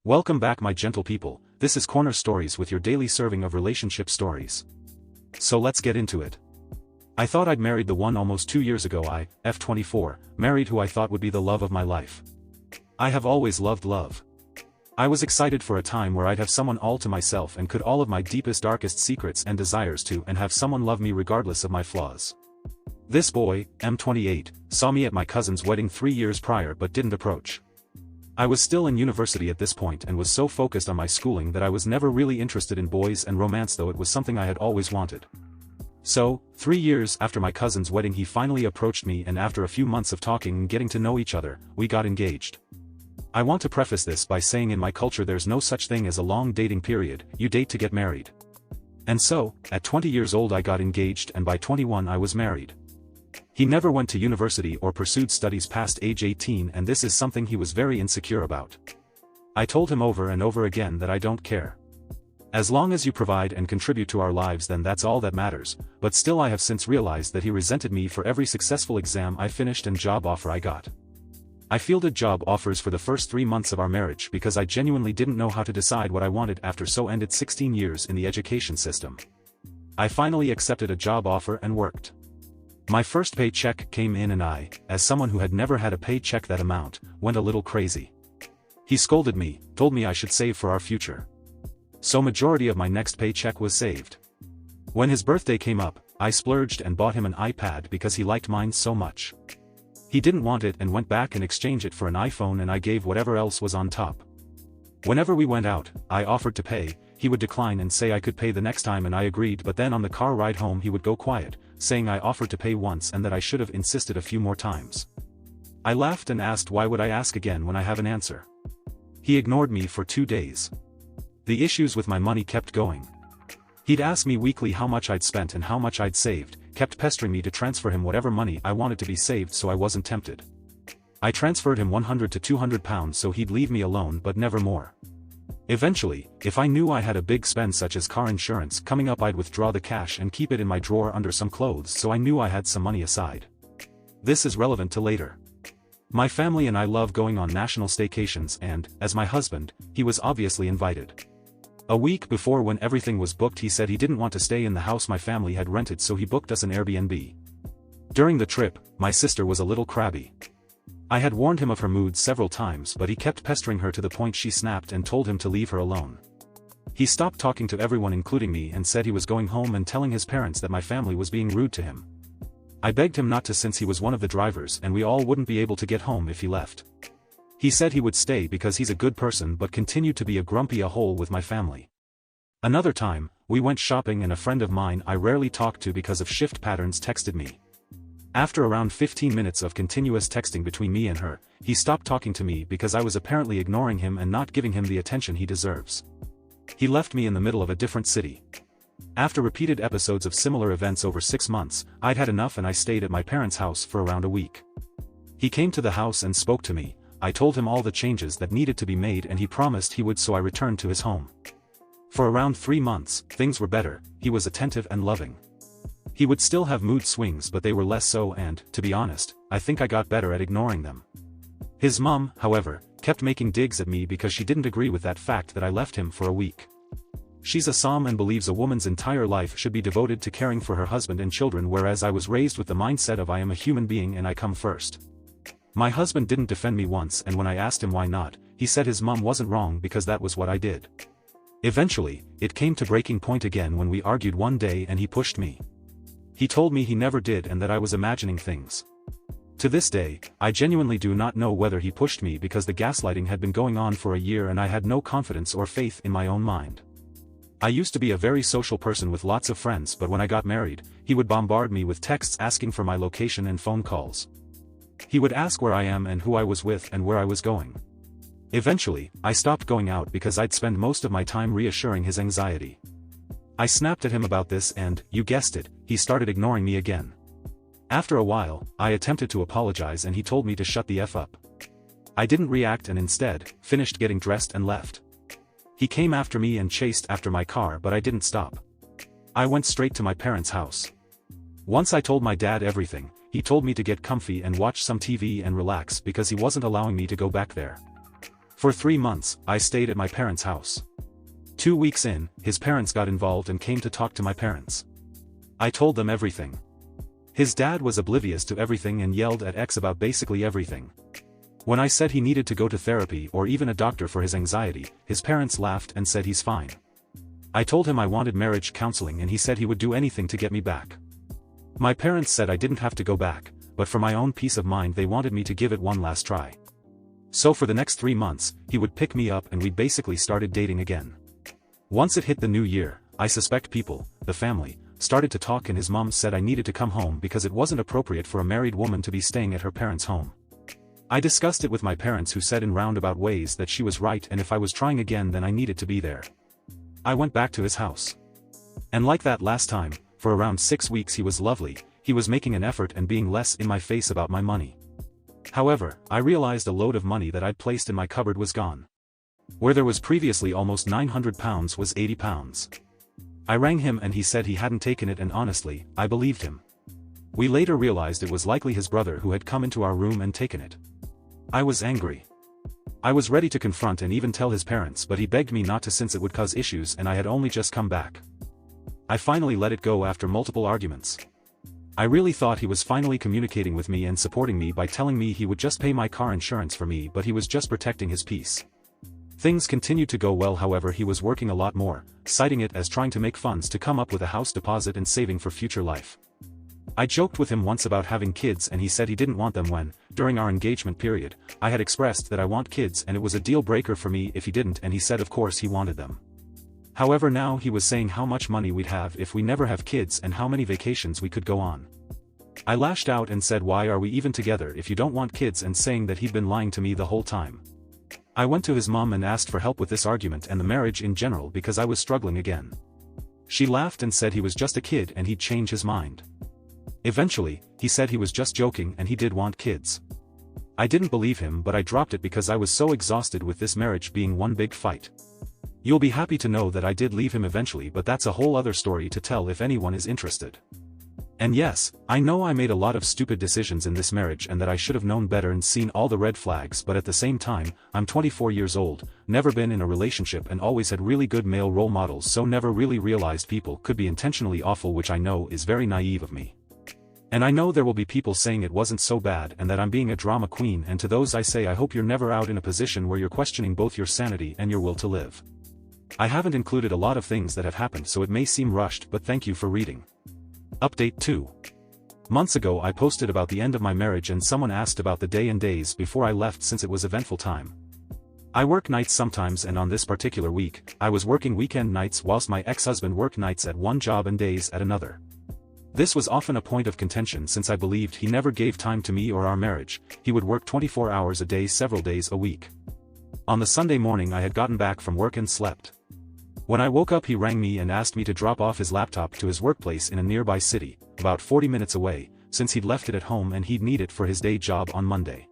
Welcome back, my gentle people. This is Corner Stories with your daily serving of relationship stories. So let's get into it. I thought I'd married the one almost 2 years ago. I, F24, married who I thought would be the love of my life. I have always loved love. I was excited for a time where I'd have someone all to myself and could all of my deepest darkest secrets and desires to and have someone love me regardless of my flaws. This boy, M28, saw me at my cousin's wedding 3 years prior but didn't approach. I was still in university at this point and was so focused on my schooling that I was never really interested in boys and romance, though it was something I had always wanted. So, 3 years after my cousin's wedding, he finally approached me, and after a few months of talking and getting to know each other, we got engaged. I want to preface this by saying in my culture there's no such thing as a long dating period, you date to get married. And so, at 20 years old I got engaged, and by 21 I was married. He never went to university or pursued studies past age 18, and this is something he was very insecure about. I told him over and over again that I don't care. As long as you provide and contribute to our lives, then that's all that matters, but still I have since realized that he resented me for every successful exam I finished and job offer I got. I fielded job offers for the first 3 months of our marriage because I genuinely didn't know how to decide what I wanted after so ended 16 years in the education system. I finally accepted a job offer and worked. My first paycheck came in and I, as someone who had never had a paycheck that amount, went a little crazy. He scolded me, told me I should save for our future. So majority of my next paycheck was saved. When his birthday came up, I splurged and bought him an iPad because he liked mine so much. He didn't want it and went back and exchanged it for an iPhone, and I gave whatever else was on top. Whenever we went out, I offered to pay, he would decline and say I could pay the next time, and I agreed, but then on the car ride home he would go quiet, saying I offered to pay once and that I should have insisted a few more times. I laughed and asked why would I ask again when I have an answer. He ignored me for 2 days. The issues with my money kept going. He'd ask me weekly how much I'd spent and how much I'd saved, kept pestering me to transfer him whatever money I wanted to be saved so I wasn't tempted. I transferred him £100 to £200 so he'd leave me alone, but never more. Eventually, if I knew I had a big spend such as car insurance coming up, I'd withdraw the cash and keep it in my drawer under some clothes so I knew I had some money aside. This is relevant to later. My family and I love going on national staycations, and, as my husband, he was obviously invited. A week before, when everything was booked, he said he didn't want to stay in the house my family had rented, so he booked us an Airbnb. During the trip, my sister was a little crabby. I had warned him of her mood several times, but he kept pestering her to the point she snapped and told him to leave her alone. He stopped talking to everyone including me and said he was going home and telling his parents that my family was being rude to him. I begged him not to, since he was one of the drivers and we all wouldn't be able to get home if he left. He said he would stay because he's a good person, but continued to be a grumpy a-hole with my family. Another time, we went shopping and a friend of mine I rarely talked to because of shift patterns texted me. After around 15 minutes of continuous texting between me and her, he stopped talking to me because I was apparently ignoring him and not giving him the attention he deserves. He left me in the middle of a different city. After repeated episodes of similar events over 6 months, I'd had enough and I stayed at my parents' house for around a week. He came to the house and spoke to me. I told him all the changes that needed to be made and he promised he would, so I returned to his home. For around 3 months, things were better. He was attentive and loving. He would still have mood swings, but they were less so, and, to be honest, I think I got better at ignoring them. His mom, however, kept making digs at me because she didn't agree with that fact that I left him for a week. She's a Som and believes a woman's entire life should be devoted to caring for her husband and children, whereas I was raised with the mindset of I am a human being and I come first. My husband didn't defend me once, and when I asked him why not, he said his mom wasn't wrong because that was what I did. Eventually, it came to breaking point again when we argued one day and he pushed me. He told me he never did and that I was imagining things. To this day, I genuinely do not know whether he pushed me because the gaslighting had been going on for a year and I had no confidence or faith in my own mind. I used to be a very social person with lots of friends, but when I got married, he would bombard me with texts asking for my location and phone calls. He would ask where I am and who I was with and where I was going. Eventually, I stopped going out because I'd spend most of my time reassuring his anxiety. I snapped at him about this and, you guessed it, he started ignoring me again. After a while, I attempted to apologize and he told me to shut the F up. I didn't react and instead, finished getting dressed and left. He came after me and chased after my car, but I didn't stop. I went straight to my parents' house. Once I told my dad everything, he told me to get comfy and watch some TV and relax because he wasn't allowing me to go back there. For 3 months, I stayed at my parents' house. 2 weeks in, his parents got involved and came to talk to my parents. I told them everything. His dad was oblivious to everything and yelled at X about basically everything. When I said he needed to go to therapy or even a doctor for his anxiety, his parents laughed and said he's fine. I told him I wanted marriage counseling and he said he would do anything to get me back. My parents said I didn't have to go back, but for my own peace of mind they wanted me to give it one last try. So for the next 3 months, he would pick me up and we basically started dating again. Once it hit the new year, I suspect people, the family, started to talk and his mom said I needed to come home because it wasn't appropriate for a married woman to be staying at her parents' home. I discussed it with my parents who said in roundabout ways that she was right and if I was trying again then I needed to be there. I went back to his house. And like that last time, for around 6 weeks he was lovely, he was making an effort and being less in my face about my money. However, I realized a load of money that I'd placed in my cupboard was gone. Where there was previously almost £900 was £80. I rang him and he said he hadn't taken it and honestly, I believed him. We later realized it was likely his brother who had come into our room and taken it. I was angry. I was ready to confront and even tell his parents but he begged me not to since it would cause issues and I had only just come back. I finally let it go after multiple arguments. I really thought he was finally communicating with me and supporting me by telling me he would just pay my car insurance for me but he was just protecting his peace. Things continued to go well however he was working a lot more, citing it as trying to make funds to come up with a house deposit and saving for future life. I joked with him once about having kids and he said he didn't want them when, during our engagement period, I had expressed that I want kids and it was a deal breaker for me if he didn't and he said of course he wanted them. However now he was saying how much money we'd have if we never have kids and how many vacations we could go on. I lashed out and said why are we even together if you don't want kids and saying that he'd been lying to me the whole time. I went to his mom and asked for help with this argument and the marriage in general because I was struggling again. She laughed and said he was just a kid and he'd change his mind. Eventually, he said he was just joking and he did want kids. I didn't believe him but I dropped it because I was so exhausted with this marriage being one big fight. You'll be happy to know that I did leave him eventually but that's a whole other story to tell if anyone is interested. And yes, I know I made a lot of stupid decisions in this marriage and that I should have known better and seen all the red flags but at the same time, I'm 24 years old, never been in a relationship and always had really good male role models so never really realized people could be intentionally awful which I know is very naive of me. And I know there will be people saying it wasn't so bad and that I'm being a drama queen and to those I say I hope you're never out in a position where you're questioning both your sanity and your will to live. I haven't included a lot of things that have happened so it may seem rushed but thank you for reading. Update 2. Months ago I posted about the end of my marriage and someone asked about the day and days before I left since it was eventful time. I work nights sometimes and on this particular week, I was working weekend nights whilst my ex-husband worked nights at one job and days at another. This was often a point of contention since I believed he never gave time to me or our marriage, he would work 24 hours a day several days a week. On the Sunday morning I had gotten back from work and slept. When I woke up he rang me and asked me to drop off his laptop to his workplace in a nearby city, about 40 minutes away, since he'd left it at home and he'd need it for his day job on Monday.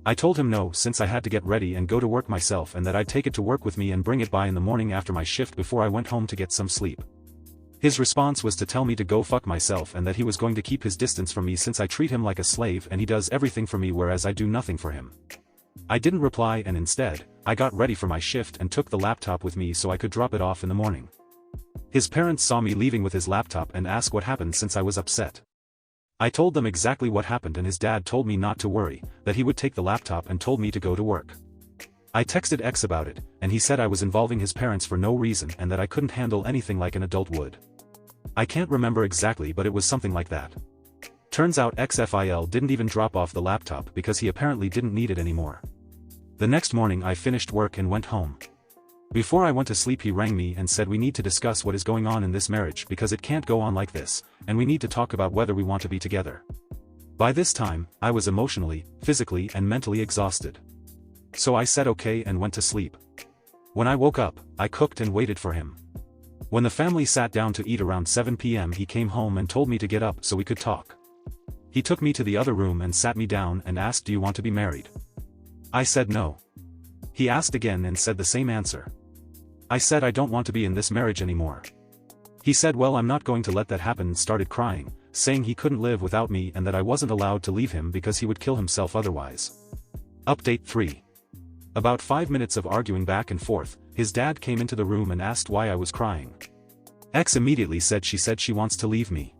I told him no since I had to get ready and go to work myself and that I'd take it to work with me and bring it by in the morning after my shift before I went home to get some sleep. His response was to tell me to go fuck myself and that he was going to keep his distance from me since I treat him like a slave and he does everything for me whereas I do nothing for him. I didn't reply and instead, I got ready for my shift and took the laptop with me so I could drop it off in the morning. His parents saw me leaving with his laptop and asked what happened since I was upset. I told them exactly what happened and his dad told me not to worry, that he would take the laptop and told me to go to work. I texted X about it, and he said I was involving his parents for no reason and that I couldn't handle anything like an adult would. I can't remember exactly but it was something like that. Turns out XFIL didn't even drop off the laptop because he apparently didn't need it anymore. The next morning I finished work and went home. Before I went to sleep he rang me and said we need to discuss what is going on in this marriage because it can't go on like this, and we need to talk about whether we want to be together. By this time, I was emotionally, physically and mentally exhausted. So I said okay and went to sleep. When I woke up, I cooked and waited for him. When the family sat down to eat around 7 p.m. he came home and told me to get up so we could talk. He took me to the other room and sat me down and asked, "Do you want to be married?" I said no. He asked again and said the same answer. I said I don't want to be in this marriage anymore. He said well I'm not going to let that happen and started crying, saying he couldn't live without me and that I wasn't allowed to leave him because he would kill himself otherwise. Update 3. About 5 minutes of arguing back and forth, his dad came into the room and asked why I was crying. X immediately said she wants to leave me.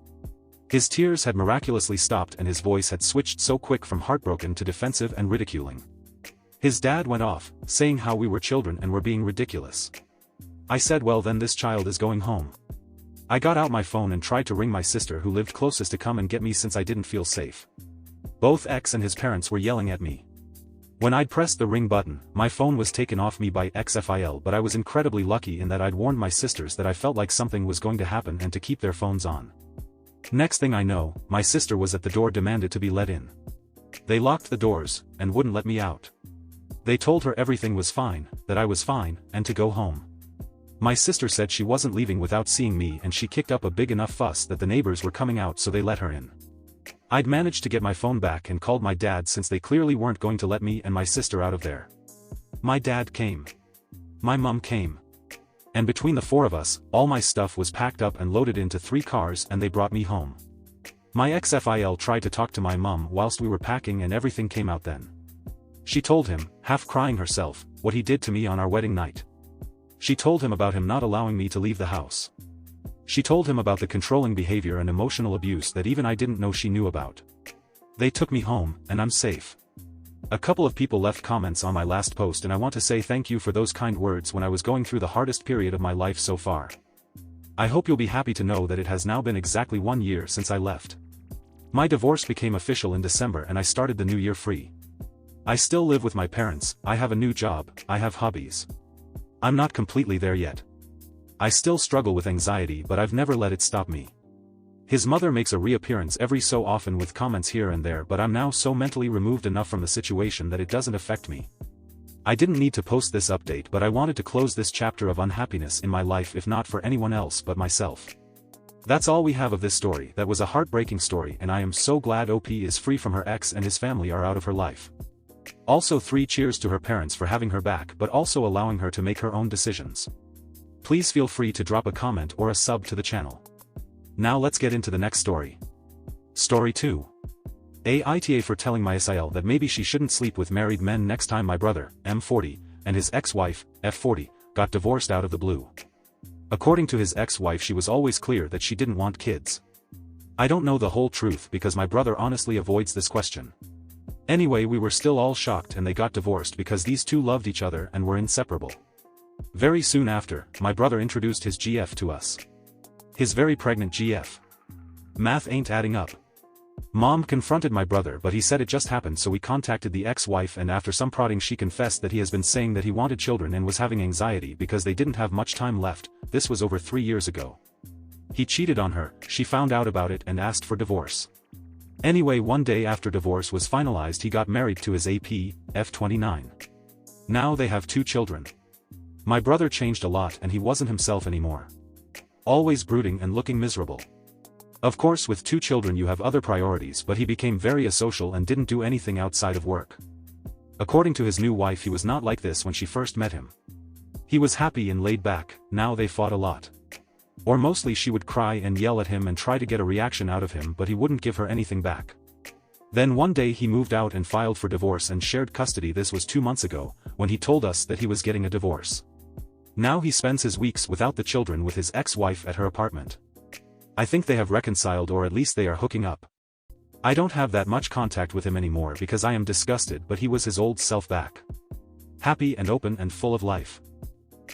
His tears had miraculously stopped and his voice had switched so quick from heartbroken to defensive and ridiculing. His dad went off, saying how we were children and were being ridiculous. I said, well then this child is going home. I got out my phone and tried to ring my sister who lived closest to come and get me since I didn't feel safe. Both X and his parents were yelling at me. When I'd pressed the ring button, my phone was taken off me by XFIL, but I was incredibly lucky in that I'd warned my sisters that I felt like something was going to happen and to keep their phones on. Next thing I know, my sister was at the door, demanded to be let in. They locked the doors, and wouldn't let me out. They told her everything was fine, that I was fine, and to go home. My sister said she wasn't leaving without seeing me, and she kicked up a big enough fuss that the neighbors were coming out, so they let her in. I'd managed to get my phone back and called my dad since they clearly weren't going to let me and my sister out of there. My dad came. My mum came. And between the four of us, all my stuff was packed up and loaded into 3 cars and they brought me home. My XFIL tried to talk to my mum whilst we were packing and everything came out then. She told him, half crying herself, what he did to me on our wedding night. She told him about him not allowing me to leave the house. She told him about the controlling behavior and emotional abuse that even I didn't know she knew about. They took me home, and I'm safe. A couple of people left comments on my last post and I want to say thank you for those kind words when I was going through the hardest period of my life so far. I hope you'll be happy to know that it has now been exactly 1 year since I left. My divorce became official in December and I started the new year free. I still live with my parents, I have a new job, I have hobbies. I'm not completely there yet. I still struggle with anxiety, but I've never let it stop me. His mother makes a reappearance every so often with comments here and there, but I'm now so mentally removed enough from the situation that it doesn't affect me. I didn't need to post this update, but I wanted to close this chapter of unhappiness in my life, if not for anyone else but myself. That's all we have of this story. That was a heartbreaking story and I am so glad OP is free from her ex and his family are out of her life. Also 3 cheers to her parents for having her back but also allowing her to make her own decisions. Please feel free to drop a comment or a sub to the channel. Now let's get into the next story. Story 2. AITA for telling my SIL that maybe she shouldn't sleep with married men next time my brother, M40, and his ex-wife, F40, got divorced out of the blue. According to his ex-wife, she was always clear that she didn't want kids. I don't know the whole truth because my brother honestly avoids this question. Anyway, we were still all shocked and they got divorced because these two loved each other and were inseparable. Very soon after, my brother introduced his GF to us. His very pregnant GF. Math ain't adding up. Mom confronted my brother, but he said it just happened, so we contacted the ex-wife and after some prodding she confessed that he has been saying that he wanted children and was having anxiety because they didn't have much time left. This was over 3 years ago. He cheated on her, she found out about it and asked for divorce. Anyway, one day after divorce was finalized, he got married to his AP, F29. Now they have 2 children. My brother changed a lot and he wasn't himself anymore. Always brooding and looking miserable. Of course, with 2 children you have other priorities, but he became very asocial and didn't do anything outside of work. According to his new wife, he was not like this when she first met him. He was happy and laid back. Now they fought a lot. Or mostly she would cry and yell at him and try to get a reaction out of him, but he wouldn't give her anything back. Then one day he moved out and filed for divorce and shared custody. This was 2 months ago, when he told us that he was getting a divorce. Now he spends his weeks without the children with his ex-wife at her apartment. I think they have reconciled, or at least they are hooking up. I don't have that much contact with him anymore because I am disgusted, but he was his old self back. Happy and open and full of life.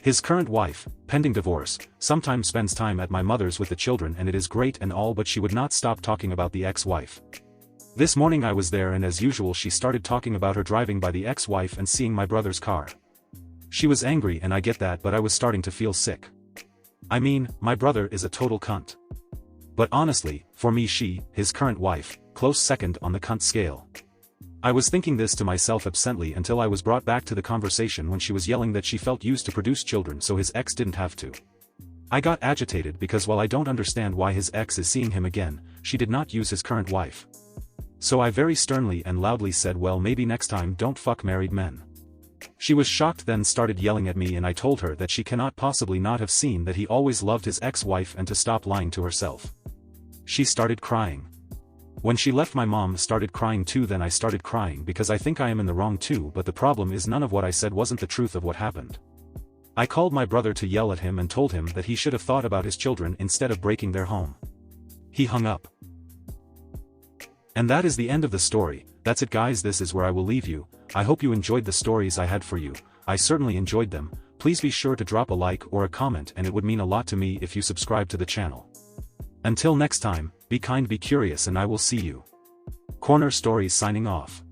His current wife, pending divorce, sometimes spends time at my mother's with the children and it is great and all, but she would not stop talking about the ex-wife. This morning I was there and as usual she started talking about her driving by the ex-wife and seeing my brother's car. She was angry and I get that, but I was starting to feel sick. I mean, my brother is a total cunt. But honestly, for me she, his current wife, close second on the cunt scale. I was thinking this to myself absently until I was brought back to the conversation when she was yelling that she felt used to produce children so his ex didn't have to. I got agitated because while I don't understand why his ex is seeing him again, she did not use his current wife. So I very sternly and loudly said, well, maybe next time don't fuck married men. She was shocked, then started yelling at me and I told her that she cannot possibly not have seen that he always loved his ex-wife and to stop lying to herself. She started crying. When she left, my mom started crying too. Then I started crying because I think I am in the wrong too, but the problem is none of what I said wasn't the truth of what happened. I called my brother to yell at him and told him that he should have thought about his children instead of breaking their home. He hung up. And that is the end of the story. That's it guys, this is where I will leave you. I hope you enjoyed the stories I had for you. I certainly enjoyed them. Please be sure to drop a like or a comment, and it would mean a lot to me if you subscribe to the channel. Until next time, be kind, be curious, and I will see you. Corner Stories signing off.